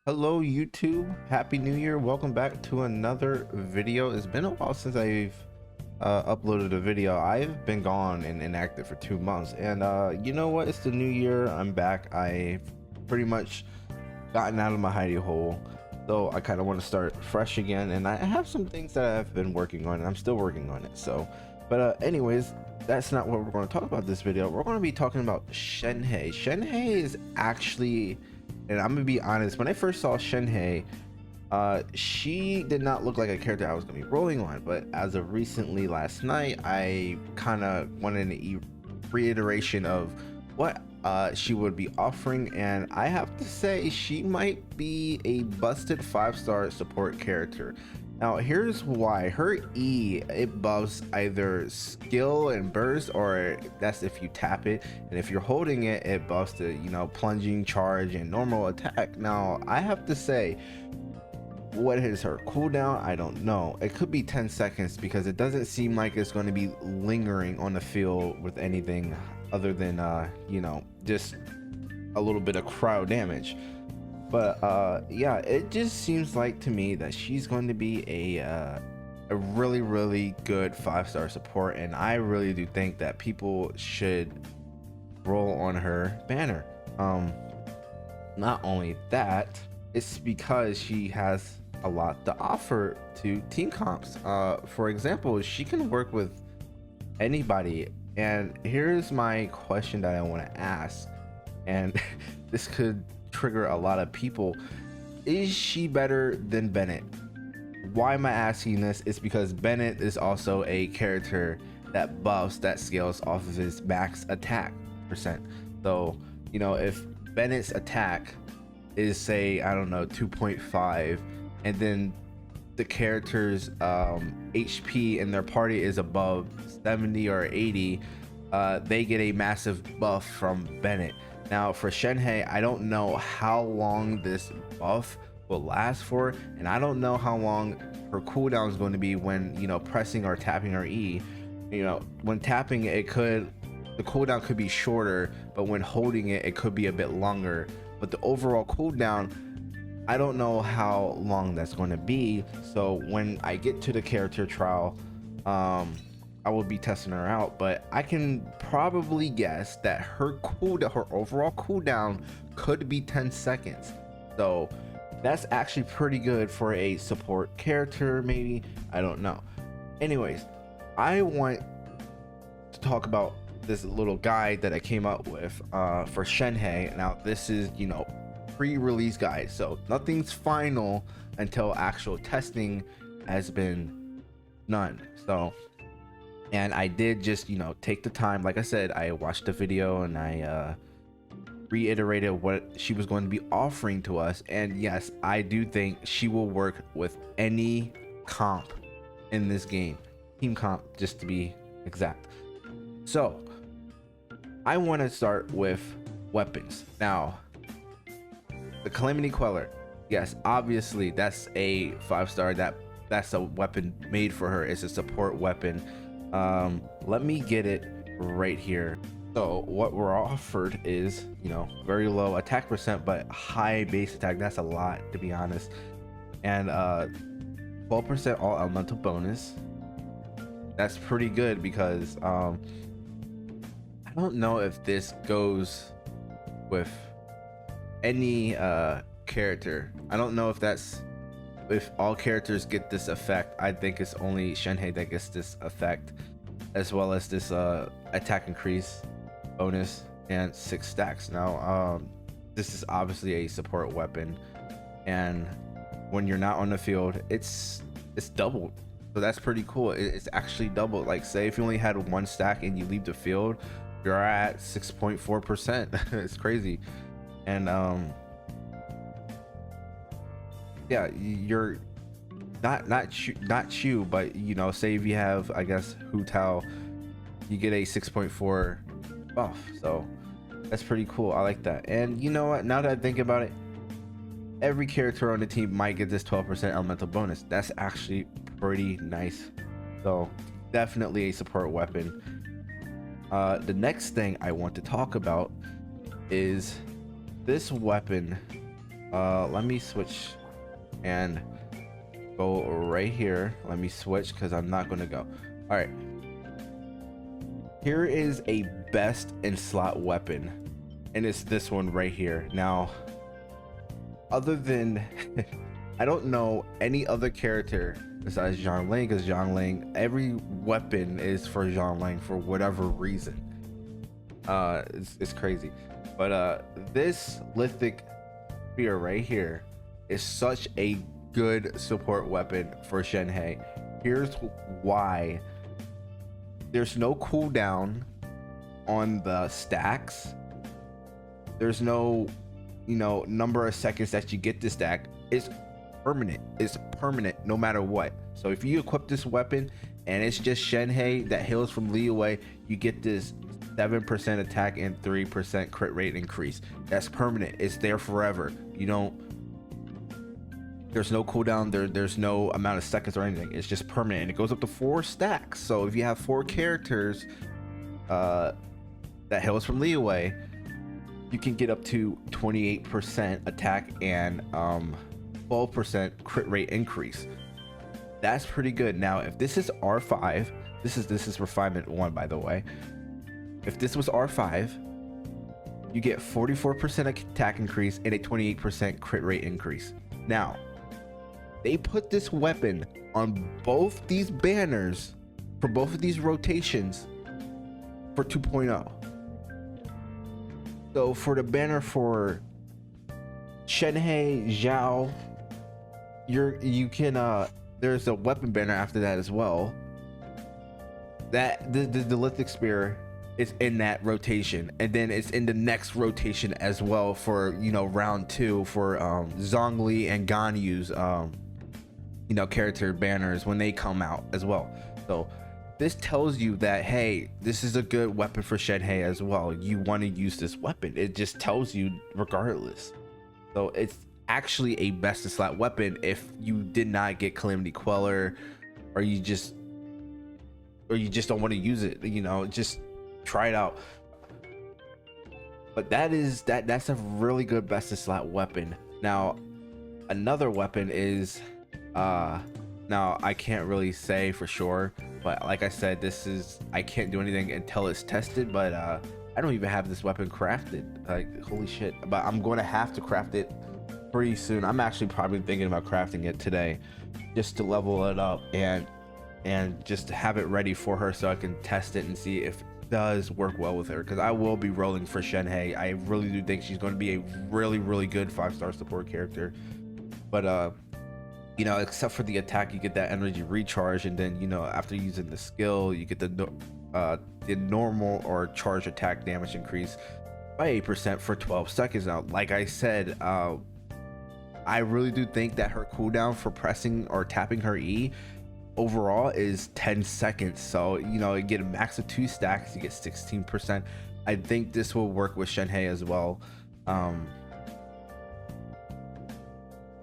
Hello YouTube, happy new year. Welcome back to another video. It's been a while since I've uploaded a video. I've been gone and inactive for 2 months, and you know what, it's the new year. I'm back. I've pretty much gotten out of my hidey hole, so I kind of want to start fresh again, and I have some things that I've been working on and I'm still working on it. So but anyways, that's not what we're going to talk about this video. We're going to be talking about Shenhe. Shenhe is actually, and I'm gonna be honest, when I first saw Shenhe, she did not look like a character I was gonna be rolling on, but as of recently last night, I kind of wanted a reiteration of what she would be offering, and I have to say she might be a busted 5-star support character. Now here's why. Her E, it buffs either skill and burst, or that's if you tap it, and if you're holding it, it buffs the, you know, plunging, charge, and normal attack. Now I have to say, what is her cooldown? I don't know. It could be 10 seconds because it doesn't seem like it's going to be lingering on the field with anything other than you know, just a little bit of crowd damage. But yeah, it just seems like to me that she's going to be a really good 5-star support, and I really do think that people should roll on her banner. Not only that, it's because she has a lot to offer to team comps. For example, she can work with anybody, and here's my question that I want to ask, and this could trigger a lot of people. Is she better than Bennett? Why am I asking this? It's because Bennett is also a character that buffs, that scales off of his max attack percent. So, you know, if Bennett's attack is, say, I don't know, 2.5, and then the character's HP in their party is above 70 or 80, they get a massive buff from Bennett. Now for Shenhe, I don't know how long this buff will last for, and I don't know how long her cooldown is going to be when, you know, pressing or tapping her E. You know, when tapping it, the cooldown could be shorter, but when holding it, it could be a bit longer. But the overall cooldown, I don't know how long that's going to be. So when I get to the character trial, I will be testing her out, but I can probably guess that her overall cooldown could be 10 seconds. So that's actually pretty good for a support character, maybe. I don't know. Anyways, I want to talk about this little guide that I came up with for Shenhe. Now this is, you know, pre-release guide, so nothing's final until actual testing has been done. So, and I did just, you know, take the time. Like I said, I watched the video and I reiterated what she was going to be offering to us. And yes, I do think she will work with any comp in this game, team comp just to be exact. So I want to start with weapons. Now the Calamity Queller, yes, obviously that's a 5-star. That's a weapon made for her. It's a support weapon. Let me get it right here. So what we're offered is, you know, very low attack percent but high base attack. That's a lot, to be honest. And 12% all elemental bonus. That's pretty good because I don't know if this goes with any character. I don't know if all characters get this effect. I think it's only Shenhe that gets this effect, as well as this attack increase bonus and 6 stacks. Now this is obviously a support weapon, and when you're not on the field, it's doubled. So that's pretty cool. It's actually doubled. Like, say if you only had 1 stack and you leave the field, you're at 6.4%. It's crazy. And yeah, you're not you, but, you know, say if you have, I guess, Hu Tao, you get a 6.4 buff. So that's pretty cool. I like that. And you know what, now that I think about it, every character on the team might get this 12% elemental bonus. That's actually pretty nice. So definitely a support weapon. The next thing I want to talk about is this weapon Let me switch and go right here. Let me switch because I'm not gonna go. All right, here is a best in slot weapon, and it's this one right here. Now, other than I don't know any other character besides Zhongling, because Zhongling, every weapon is for Zhongling for whatever reason. It's crazy, but this lithic spear right here is such a good support weapon for Shenhe. Here's why. There's no cooldown on the stacks. There's no, number of seconds that you get to stack. It's permanent. It's permanent no matter what. So if you equip this weapon and it's just Shenhe that heals from leeway, you get this 7% attack and 3% crit rate increase. That's permanent. It's there forever. There's no cooldown, there's no amount of seconds or anything. It's just permanent, and it goes up to 4 stacks. So if you have 4 characters that heals from leeway, you can get up to 28% attack and 12% crit rate increase. That's pretty good. Now if this is R5, this is refinement 1, by the way. If this was R5, you get 44% attack increase and a 28% crit rate increase. Now they put this weapon on both these banners for both of these rotations for 2.0. So for the banner for Shenhe, Zhao, you can there's a weapon banner after that as well. That the lithic spear is in that rotation, and then it's in the next rotation as well for round 2 for Zhongli and Ganyu's character banners when they come out as well. So this tells you that, hey, this is a good weapon for Shenhe as well. You want to use this weapon. It just tells you regardless. So it's actually a best in slot weapon if you did not get Calamity Queller, or you just don't want to use it. Just try it out. But that's a really good best in slot weapon. Now another weapon is now I can't really say for sure, but like I said, I can't do anything until it's tested. But I don't even have this weapon crafted. Like, holy shit. But I'm going to have to craft it pretty soon. I'm actually probably thinking about crafting it today just to level it up and just have it ready for her so I can test it and see if it does work well with her, because I will be rolling for Shenhe. I really do think she's going to be a really, really good 5-star support character. But except for the attack, you get that energy recharge, and then after using the skill, you get the normal or charge attack damage increase by 8% for 12 seconds. Now, like I said, I really do think that her cooldown for pressing or tapping her E overall is 10 seconds. So you get a max of 2 stacks, you get 16%. I think this will work with Shenhe as well.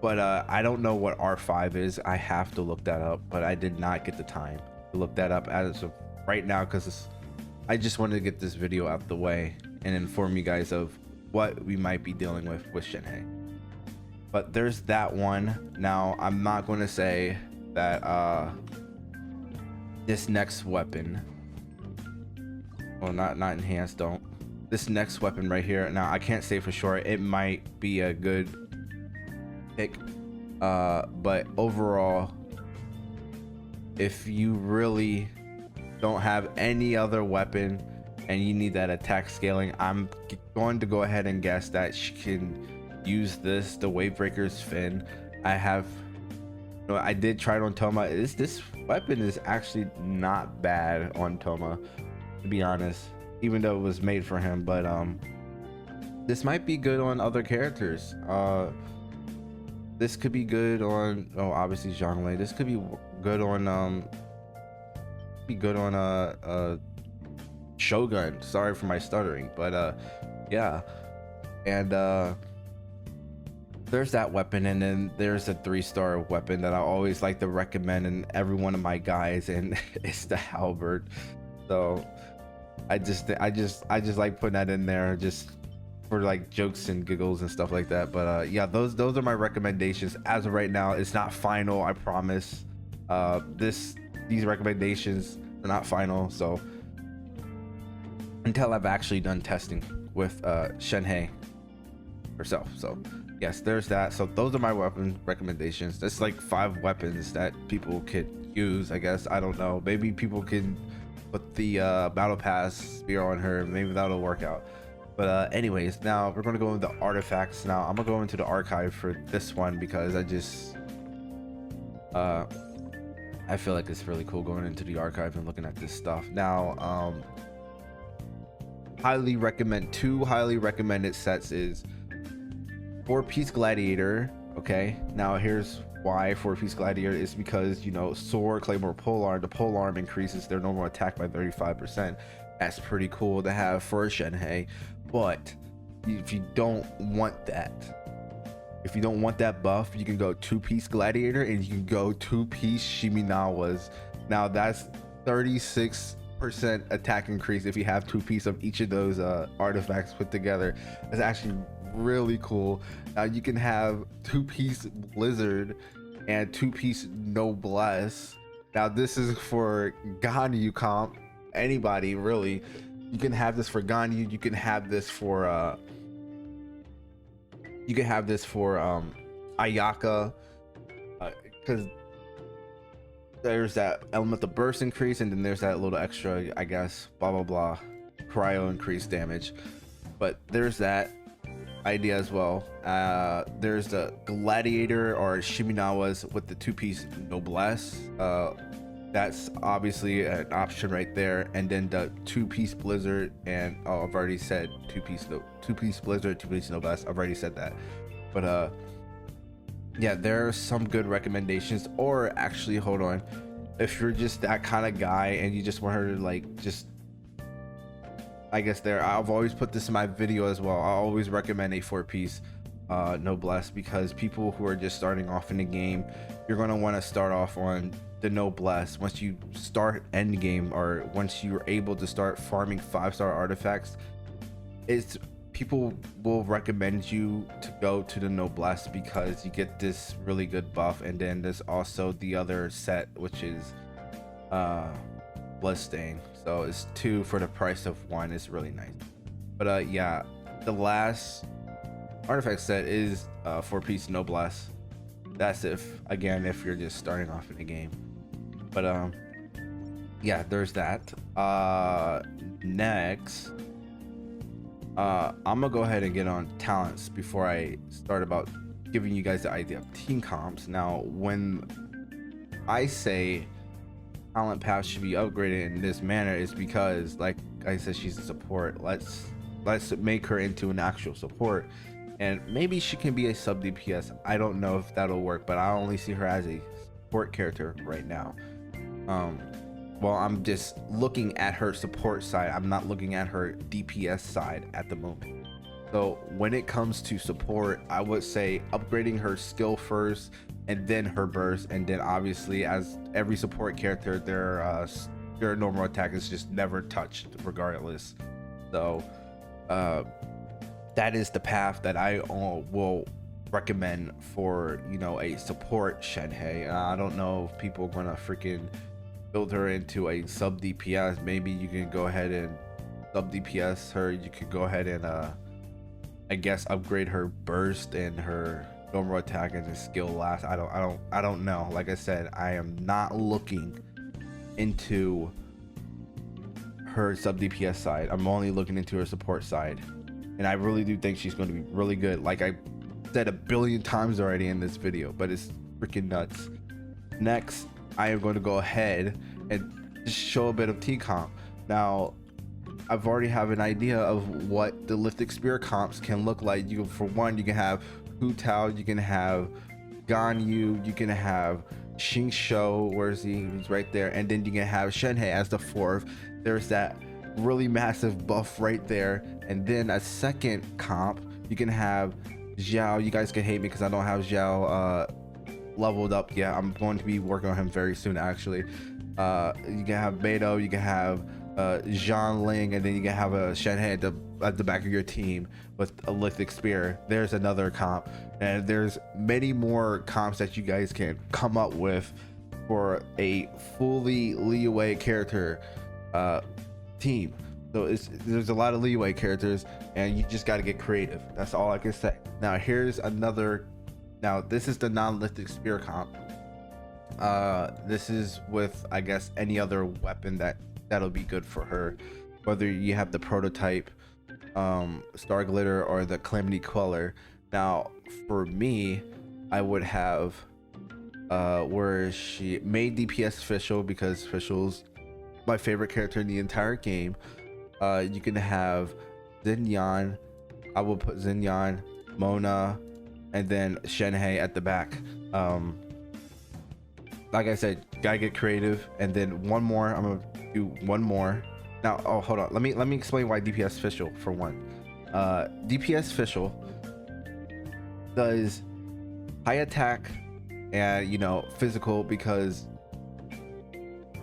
But I don't know what R5 is. I have to look that up, but I did not get the time to look that up as of right now, because I just wanted to get this video out the way and inform you guys of what we might be dealing with Shenhe. But there's that one. Now I'm not going to say that this next weapon, well, not enhanced, don't, this next weapon right here, now I can't say for sure. It might be a good pick, but overall, if you really don't have any other weapon and you need that attack scaling, I'm going to go ahead and guess that she can use the Wavebreaker's Fin. I did try it on Toma. This weapon is actually not bad on Toma, to be honest, even though it was made for him. But this might be good on other characters. This could be good on, obviously Zhonglei. This could be good on Shogun. Sorry for my stuttering, but yeah. And there's that weapon, and then there's a 3-star weapon that I always like to recommend in every one of my guys, and it's the halberd. So I just like putting that in there just for like jokes and giggles and stuff like that. But yeah, those are my recommendations as of right now. It's not final, I promise. These recommendations are not final, so until I've actually done testing with Shenhe herself. So yes, there's that. So those are my weapon recommendations. That's like 5 weapons that people could use, I guess. I don't know, maybe people can put the battle pass spear on her, maybe that'll work out. But anyways, now we're going to go into artifacts. Now I'm gonna go into the archive for this one because I feel like it's really cool going into the archive and looking at this stuff. Now highly recommend, 2 highly recommended sets is 4-piece gladiator. Okay, now here's why 4-piece gladiator is because, you know, sword, claymore, polearm. The polearm increases their normal attack by 35%. That's pretty cool to have for a Shenhe. But if you don't want that, buff, you can go 2-piece gladiator and you can go 2-piece shiminawas. Now that's 36% attack increase if you have 2-piece of each of those artifacts put together. It's actually really cool. Now you can have 2-piece blizzard and 2-piece noblesse. Now this is for Ganyu comp, anybody really. You can have this for Ganyu, you can have this for Ayaka, because there's that elemental burst increase, and then there's that little extra, I guess, blah blah blah, cryo increased damage. But there's that idea as well. There's the gladiator or shiminawas with the 2-piece noblesse. That's obviously an option right there. And then the 2-piece blizzard, and I've already said 2-piece blizzard, 2-piece noblesse. I've already said that. But yeah, there are some good recommendations. Or actually, hold on, if you're just that kind of guy and you just want her to like just, I guess I've always put this in my video as well. I always recommend a 4-piece noblesse, because people who are just starting off in the game, you're going to want to start off on the noblesse. Once you start end game, or once you're able to start farming 5-star artifacts, people will recommend you to go to the noblesse because you get this really good buff. And then there's also the other set, which is bloodstain, so it's 2 for the price of 1. It's really nice. But yeah, the last artifact set is 4-piece noblesse. That's if you're just starting off in the game. But yeah, there's that. Next, I'm gonna go ahead and get on talents before I start about giving you guys the idea of team comps. Now, when I say talent path should be upgraded in this manner, is because, like I said, she's a support. Let's make her into an actual support, and maybe she can be a sub DPS. I don't know if that'll work, but I only see her as a support character right now. Well, I'm just looking at her support side. I'm not looking at her DPS side at the moment. So when it comes to support, I would say upgrading her skill first, and then her burst, and then obviously, as every support character, their normal attack is just never touched regardless. So that is the path that I will recommend for, you know, a support Shenhe. I don't know if people are gonna freaking build her into a sub DPS. Maybe you can go ahead and sub DPS her. You could go ahead and I guess upgrade her burst and her normal attack and his skill last. I don't know. Like I said, I am not looking into her sub DPS side. I'm only looking into her support side, and I really do think she's going to be really good. Like I said a billion times already in this video, but it's freaking nuts. Next, I am going to go ahead and just show a bit of team comp. Now, I've already have an idea of what the Lifted Spear comps can look like. For one, you can have Hu Tao, you can have Ganyu, you can have Xing Shou, where's he? He's right there. And then you can have Shenhe as the 4th. There's that really massive buff right there. And then a second comp, you can have Xiao. You guys can hate me because I don't have Xiao leveled up yet. I'm going to be working on him very soon, actually. You can have Beidou, you can have Jean Ling, and then you can have a Shenhe at the back of your team with a lithic spear. There's another comp, and there's many more comps that you guys can come up with for a fully leeway character team. So there's a lot of leeway characters, and you just got to get creative. That's all I can say. Now here's another. Now this is the non-lithic spear comp. This is with, I guess, any other weapon that'll be good for her, whether you have the prototype Star Glitter or the Calamity Queller. Now for me, I would have where she made DPS official, because official's my favorite character in the entire game. You can have Xinyan. I will put Xinyan, Mona, and then Shenhe at the back. Like I said, gotta get creative. And then one more, I'm gonna do one more now. Oh, hold on, let me explain why DPS official. For one, DPS official does high attack and, you know, physical, because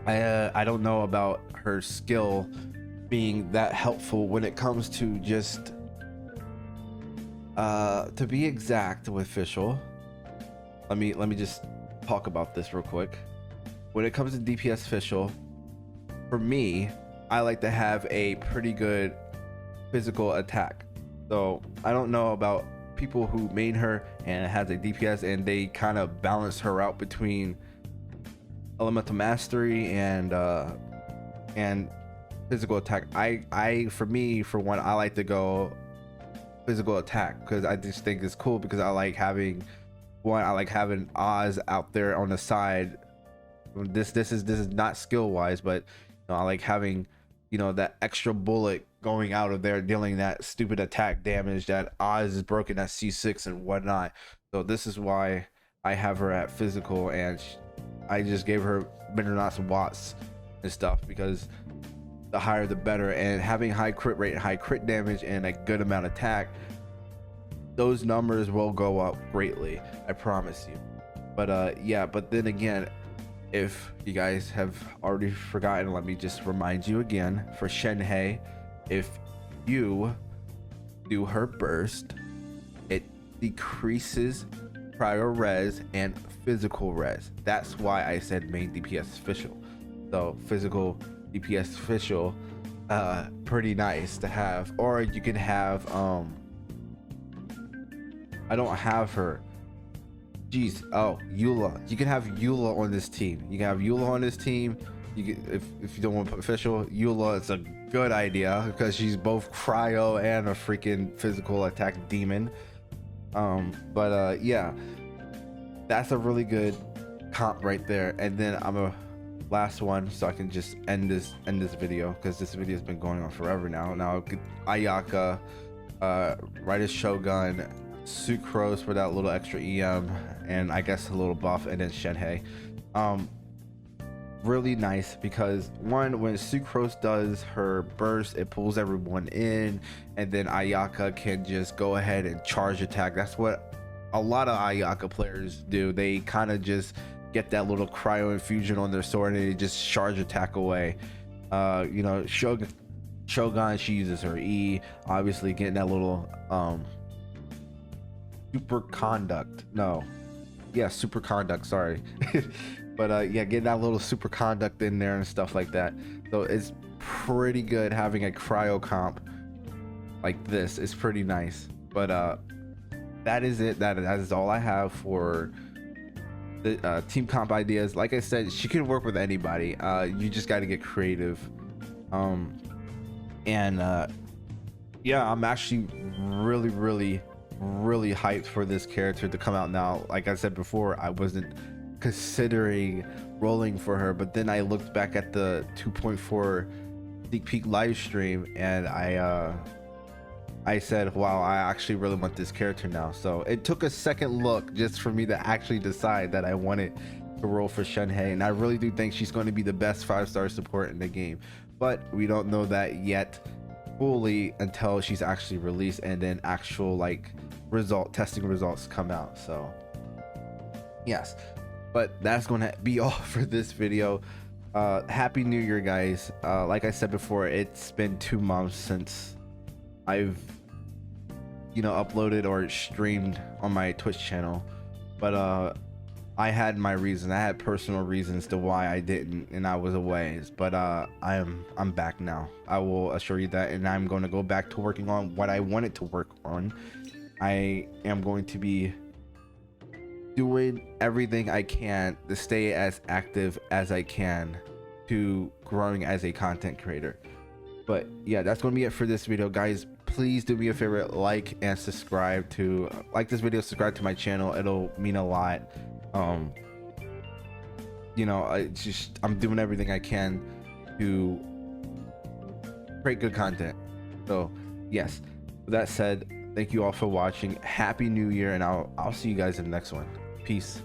I don't know about her skill being that helpful when it comes to just to be exact with official. Let me just talk about this real quick. When it comes to DPS official, for me, I like to have a pretty good physical attack. So I don't know about people who made her and has a DPS and they kind of balance her out between elemental mastery and physical attack. For me, for one, I like to go physical attack because I just think it's cool, because I like having Oz out there on the side. This is not skill wise, but you know, I like having, you know, that extra bullet going out of there, dealing that stupid attack damage that Oz is broken at C6 and whatnot. So this is why I have her at physical, and I just gave her better knots and watts and stuff, because the higher the better. And having high crit rate, high crit damage, and a good amount of attack, those numbers will go up greatly, I promise you. But yeah, but then again, if you guys have already forgotten, let me just remind you again. For Shenhe, if you do her burst, it decreases prior res and physical res. That's why I said main DPS official. So physical DPS official, pretty nice to have. Or you can have I don't have her. Jeez. Oh, Eula. You can have Eula on this team. You can have Eula on this team. You can, if you don't want to put official, Eula, it's a good idea because she's both cryo and a freaking physical attack demon. Yeah, that's a really good comp right there. And then I'm a last one, so I can just end this video, because this video has been going on forever now. Now Ayaka, Right as Shogun, Sucrose for that little extra EM, and I guess a little buff, and then Shenhe. Really nice, because one, when Sucrose does her burst, it pulls everyone in, and then Ayaka can just go ahead and charge attack. That's what a lot of Ayaka players do. They kind of just get that little cryo infusion on their sword and they just charge attack away. You know, Shogun, she uses her E, obviously getting that little superconduct, sorry. But yeah, getting that little superconduct in there and stuff like that. So it's pretty good having a cryo comp like this. It's pretty nice. But that is it. That is all I have for the team comp ideas. Like I said, she can work with anybody. You just got to get creative. Yeah, I'm actually really hyped for this character to come out now. Like I said before, I wasn't considering rolling for her, but then I looked back at the 2.4 sneak peek live stream, and I said, wow, I actually really want this character now. So it took a second look just for me to actually decide that I wanted to roll for Shenhe, and I really do think she's going to be the best 5-star support in the game, but we don't know that yet fully until she's actually released, and then actual like testing results come out. So yes, but that's going to be all for this video. Happy New Year, guys. Like I said before, it's been 2 months since I've uploaded or streamed on my Twitch channel, but I had my reason. I had personal reasons to why I didn't, and I was away. But I'm back now. I will assure you that, and I'm going to go back to working on what I wanted to work on. I am going to be doing everything I can to stay as active as I can to growing as a content creator. But yeah, that's going to be it for this video, guys. Please do me a favor, like and subscribe to this video, subscribe to my channel. It'll mean a lot. I'm doing everything I can to create good content. So yes, with that said, thank you all for watching. Happy New Year, and I'll see you guys in the next one. Peace.